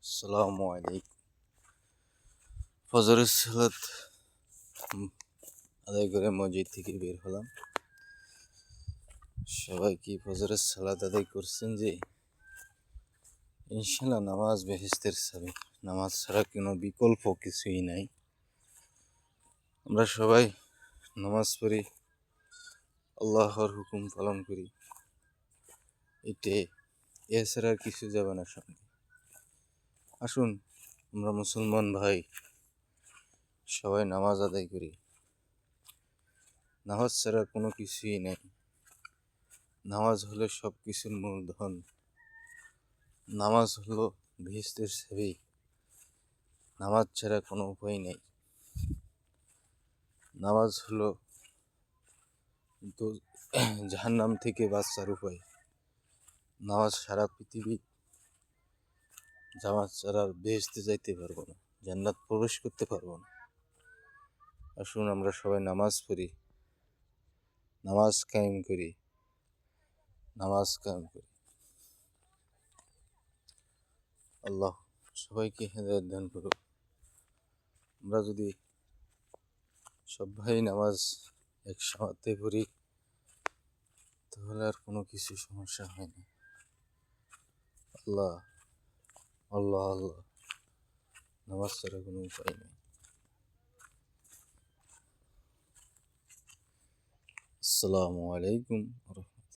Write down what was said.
আসসালামু আলাইকুম। ফজরের সালাত আদায় করে মসজিদ থেকে বের হলাম। সবাই কি ফজরের সালাত আদায় করছেন? যে ইনশাল্লাহ নামাজ বেহেশতের চাবি। নামাজ ছাড়া কোনো বিকল্প কিছুই নাই। আমরা সবাই নামাজ পড়ি, আল্লাহর হুকুম পালন করি, এছাড়া আর কিছু যাবে না সঙ্গে। আসুন আমরা মুসলমান ভাই সবাই নামাজ আদায় করি। নামাজ ছাড়া কোনো কিছুই নেই। নামাজ হলো সব কিছুর মূলধন। নামাজ হলো বেহেশতের চাবি। নামাজ ছাড়া কোনো উপায় নেই। নামাজ হলো জাহান্নাম থেকে বাঁচার উপায়। নামাজ সারা পৃথিবী জামাত ছাড়া বেহেশতে যাইতে পারবো না, জান্নাত প্রবেশ করতে পারবো না। আসুন আমরা সবাই নামাজ পড়ি, নামাজ কায়েম করি, নামাজ কায়েম করি। আল্লাহ সবাইকে হেদায়েত দান করুক। আমরা যদি সবাই নামাজ একসাথে পড়ি তাহলে আর কোনো কিছু সমস্যা হয় না। আল্লাহ আল্লাহ আল্লাহ, নামাজ ছাড়া কোনো উপায় নেই। আসসালামু আলাইকুম।